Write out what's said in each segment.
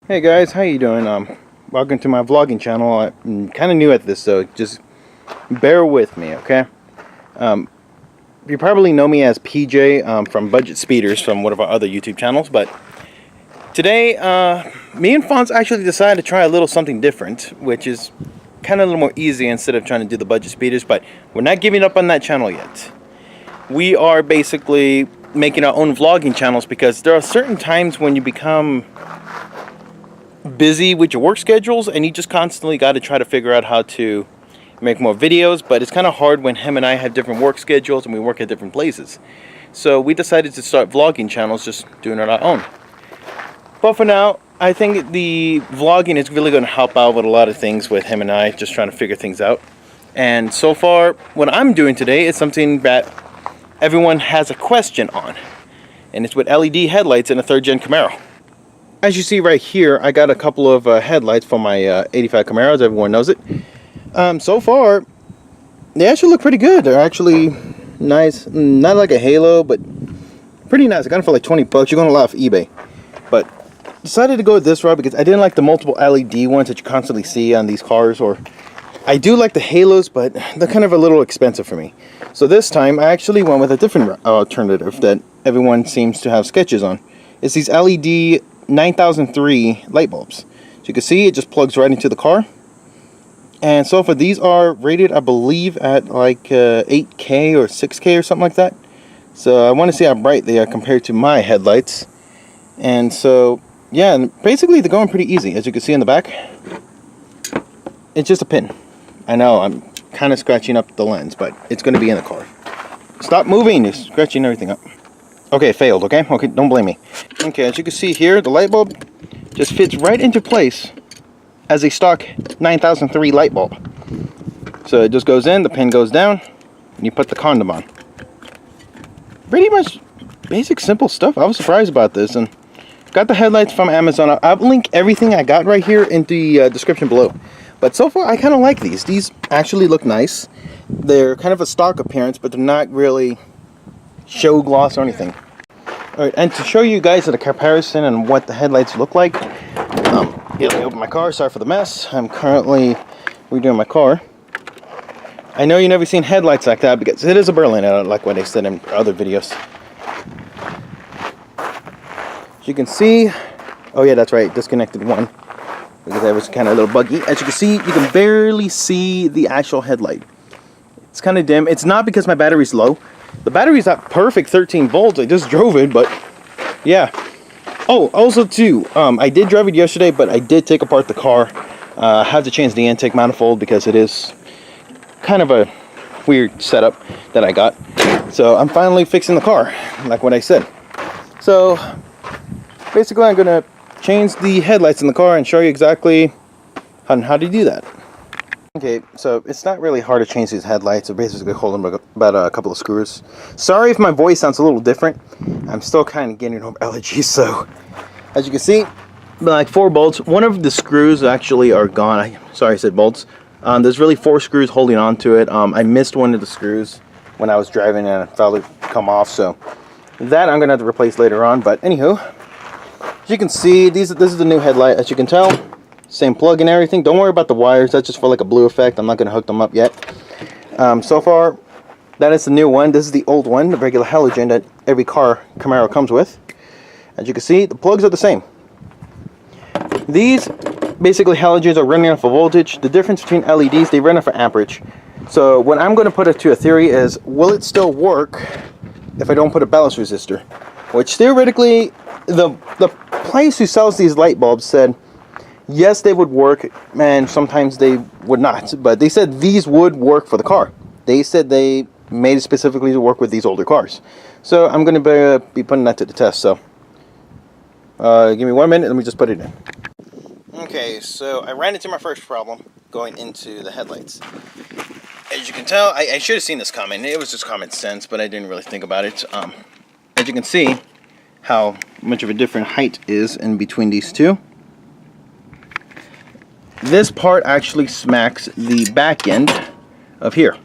Hey guys, how you doing? Welcome to my vlogging channel. I'm kind of new at this, so just bear with me, okay? You probably know me as PJ from Budget Speeders from one of our other YouTube channels, but today me and Fonz actually decided to try a little something different, which is kind of a little more easy instead of trying to do the Budget Speeders, but we're not giving up on that channel yet. We are basically making our own vlogging channels because there are certain times when you become busy with your work schedules and you just constantly got to try to figure out how to make more videos, but it's kind of hard when him and I have different work schedules and we work at different places. So we decided to start vlogging channels, just doing it on our own. But for now, I think the vlogging is really going to help out with a lot of things with him and I just trying to figure things out. And so far, what I'm doing today is something that everyone has a question on, and it's with LED headlights in a 3rd gen Camaro. As you see right here, I got a couple of headlights for my 85 Camaros. Everyone knows it. So far, they actually look pretty good. They're actually nice. Not like a halo, but pretty nice. I got them for like 20 bucks. You're going to laugh eBay. But decided to go with this route because I didn't like the multiple LED ones that you constantly see on these cars. Or I do like the halos, but they're kind of a little expensive for me. So this time, I actually went with a different alternative that everyone seems to have sketches on. It's these LED 9003 light bulbs. So you can see it just plugs right into the car. And so far these are rated, I believe, at like 8K or 6K or something like that. So I want to see how bright they are compared to my headlights. And so yeah, and basically they're going pretty easy. As you can see in the back, it's just a pin. I know I'm kind of scratching up the lens, but it's going to be in the car. Stop moving, you're scratching everything up. Okay, failed, okay, don't blame me. Okay, as you can see here, the light bulb just fits right into place as a stock 9003 light bulb. So it just goes in, the pin goes down, and you put the condom on. Pretty much basic, simple stuff. I was surprised about this, and got the headlights from Amazon. I'll link everything I got right here in the description below. But so far, I kind of like these. These actually look nice. They're kind of a stock appearance, but they're not really show gloss or anything. Alright, and to show you guys the comparison and what the headlights look like, let me open my car. Sorry for the mess. I'm currently redoing my car. I know you've never seen headlights like that because it is a Berlin. I don't like what they said in other videos. As you can see, oh yeah, that's right, disconnected one because that was kind of a little buggy. As you can see, you can barely see the actual headlight. It's kind of dim. It's not because my battery's low. The battery's not perfect 13 volts. I just drove it, but yeah. Oh, also too, I did drive it yesterday, but I did take apart the car. I had to change the intake manifold because it is kind of a weird setup that I got. So I'm finally fixing the car, like what I said. So basically I'm going to change the headlights in the car and show you exactly how to do that. Okay, so it's not really hard to change these headlights. So basically hold them about a couple of screws. Sorry if my voice sounds a little different. I'm still kind of getting over allergies, so as you can see, like 4 bolts. One of the screws actually are gone. Sorry, I said bolts. There's really 4 screws holding on to it. I missed one of the screws when I was driving and it fell to come off, so that I'm gonna have to replace later on. But anywho, as you can see, this is the new headlight. As you can tell, same plug and everything. Don't worry about the wires. That's just for like a blue effect. I'm not going to hook them up yet. So far, that is the new one. This is the old one, the regular halogen that every Camaro comes with. As you can see, the plugs are the same. These basically halogens are running off of voltage. The difference between LEDs, they run off of amperage. So what I'm going to put it to a theory is, will it still work if I don't put a ballast resistor? Which theoretically, the place who sells these light bulbs said, yes, they would work, and sometimes they would not. But they said these would work for the car. They said they made it specifically to work with these older cars. So I'm going to be putting that to the test. So give me 1 minute, let me just put it in. Okay, so I ran into my first problem going into the headlights. As you can tell, I should have seen this coming. It was just common sense, but I didn't really think about it. As you can see, how much of a different height is in between these two. This part actually smacks the back end of here.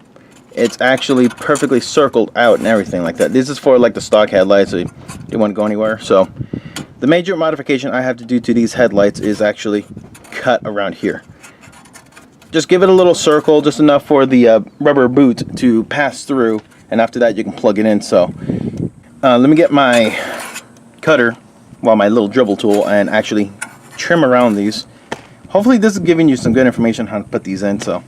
It's actually perfectly circled out and everything like that. This is for like the stock headlights, so you don't want to go anywhere. So The major modification I have to do to these headlights is actually cut around here. Just give it a little circle, just enough for the rubber boot to pass through, and after that you can plug it in. So let me get my cutter, well, my little dribble tool, and actually trim around these. Hopefully this is giving you some good information on how to put these in. So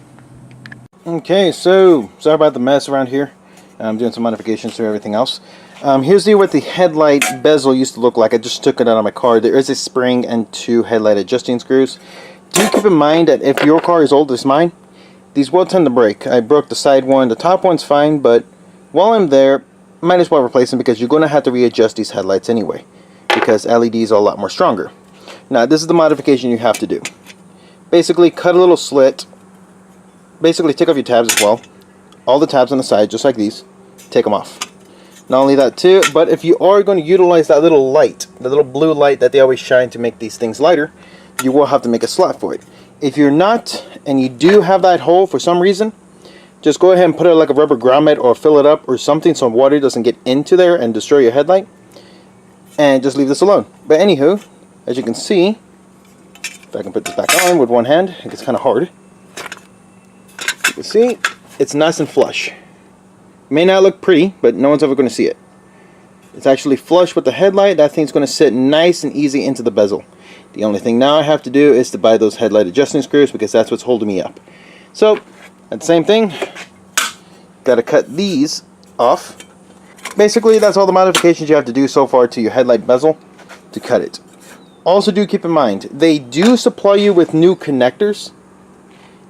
okay, so sorry about the mess around here. I'm doing some modifications to everything else. Here's what the headlight bezel used to look like. I just took it out of my car. There is a spring and 2 headlight adjusting screws. Do keep in mind that if your car is old as mine, these will tend to break. I broke the side one. The top one's fine, but while I'm there, might as well replace them because you're going to have to readjust these headlights anyway, because LEDs are a lot more stronger. Now, this is the modification you have to do. Basically, cut a little slit. Basically, take off your tabs as well. All the tabs on the side, just like these. Take them off. Not only that too, but if you are going to utilize that little light, the little blue light that they always shine to make these things lighter, you will have to make a slot for it. If you're not, and you do have that hole for some reason, just go ahead and put it like a rubber grommet or fill it up or something so water doesn't get into there and destroy your headlight. And just leave this alone. But anywho, as you can see, if I can put this back on with one hand, it gets kind of hard. You can see, it's nice and flush. May not look pretty, but no one's ever going to see it. It's actually flush with the headlight. That thing's going to sit nice and easy into the bezel. The only thing now I have to do is to buy those headlight adjusting screws because that's what's holding me up. So, at the same thing, got to cut these off. Basically, that's all the modifications you have to do so far to your headlight bezel to cut it. Also, do keep in mind, they do supply you with new connectors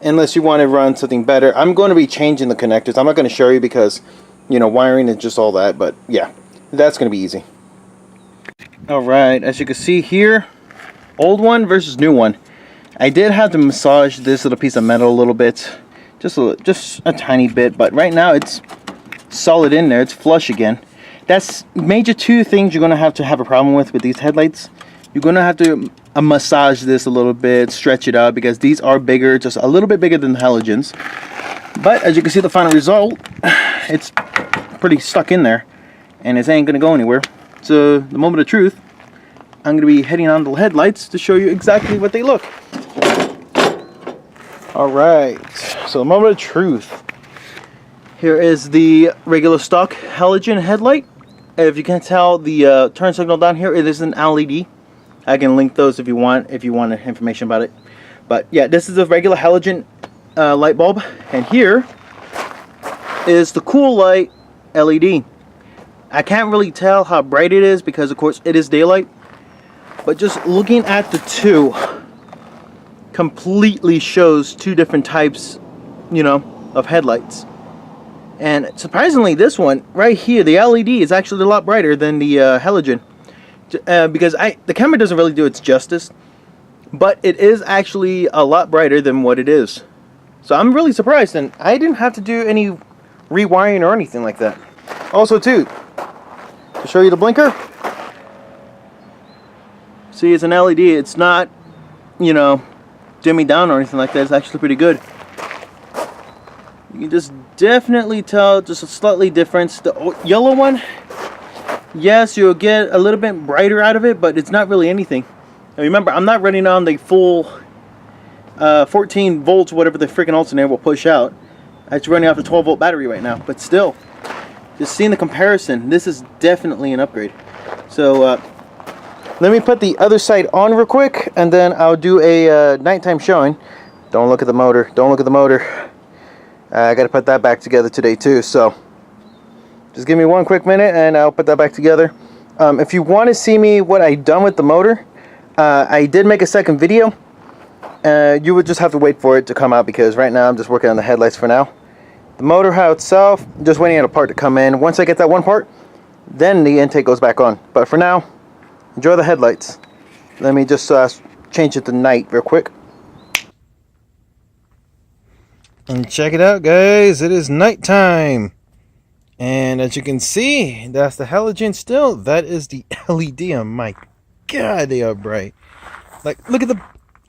unless you want to run something better. I'm going to be changing the connectors. I'm not going to show you because, you know, wiring is just all that, but yeah, that's going to be easy. Alright, as you can see here, old one versus new one. I did have to massage this little piece of metal a little bit, just a tiny bit, but right now it's solid in there. It's flush again. That's major 2 things you're going to have a problem with these headlights. You're going to have to massage this a little bit, stretch it out, because these are bigger, just a little bit bigger than the halogens. But as you can see, the final result, it's pretty stuck in there, and it ain't going to go anywhere. So the moment of truth, I'm going to be heading on the headlights to show you exactly what they look. Alright, so the moment of truth. Here is the regular stock halogen headlight. If you can tell, the turn signal down here, it is an LED. I can link those if you want information about it. But yeah, this is a regular halogen light bulb, and here is the cool light LED. I can't really tell how bright it is because of course it is daylight, but just looking at the two completely shows 2 different types, you know, of headlights. And surprisingly, this one right here, the LED, is actually a lot brighter than the halogen. Because the camera doesn't really do its justice, but it is actually a lot brighter than what it is. So I'm really surprised, and I didn't have to do any rewiring or anything like that. Also too, to show you the blinker, see, it's an LED. It's not, you know, dimming down or anything like that. It's actually pretty good. You can just definitely tell just a slightly difference. The yellow one, yes, you'll get a little bit brighter out of it, but it's not really anything. Now remember, I'm not running on the full 14 volts, whatever the freaking alternator will push out. It's running off a 12 volt battery right now, but still, just seeing the comparison, this is definitely an upgrade. So let me put the other side on real quick, and then I'll do a nighttime showing. Don't look at the motor. Don't look at the motor. I got to put that back together today too, so just give me one quick minute and I'll put that back together. If you want to see me what I done with the motor, I did make a second video. You would just have to wait for it to come out because right now I'm just working on the headlights for now. The motor how itself, just waiting on a part to come in. Once I get that one part, then the intake goes back on. But for now, enjoy the headlights. Let me just change it to night real quick. And check it out, guys. It is nighttime. And as you can see, that's the halogen still. That is the LED. Oh my God, they are bright. Like, look at the...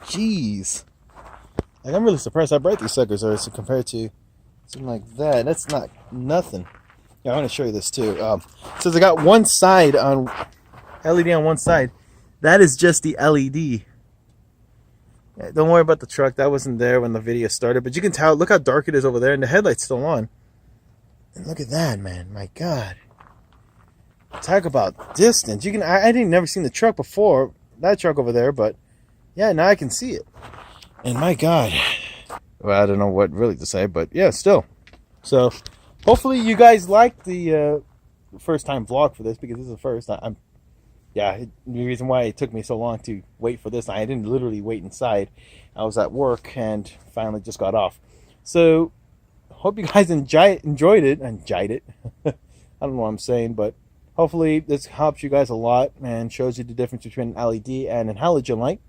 Jeez. Like, I'm really surprised how bright these suckers are compared to something like that. That's not nothing. Yeah, I want to show you this too. So they got one side on LED on one side. That is just the LED. Yeah, don't worry about the truck. That wasn't there when the video started. But you can tell, look how dark it is over there. And the headlight's still on. And look at that, man. My God. Talk about distance. I didn't never seen the truck before. That truck over there. But yeah, now I can see it. And my God. Well, I don't know what really to say. But yeah, still. So hopefully you guys liked the first time vlog for this. Because this is the first. The reason why it took me so long to wait for this, I didn't literally wait inside. I was at work and finally just got off. So, hope you guys enjoyed it. I don't know what I'm saying, but hopefully this helps you guys a lot and shows you the difference between an LED and an halogen light.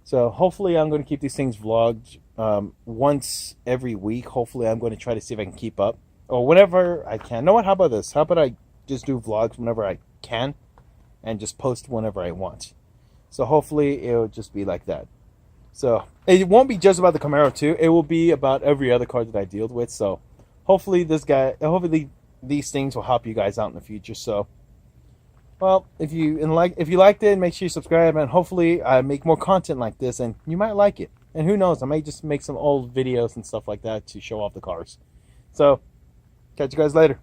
So, hopefully I'm going to keep these things vlogged once every week. Hopefully I'm going to try to see if I can keep up. Or whenever I can. You know what? How about this? How about I just do vlogs whenever I can? And just post whenever I want. So hopefully it'll just be like that. So it won't be just about the Camaro too. It will be about every other car that I deal with. So hopefully these things will help you guys out in the future. So, well, if you liked it, make sure you subscribe, and hopefully I make more content like this, and you might like it. And who knows, I might just make some old videos and stuff like that to show off the cars. So catch you guys later.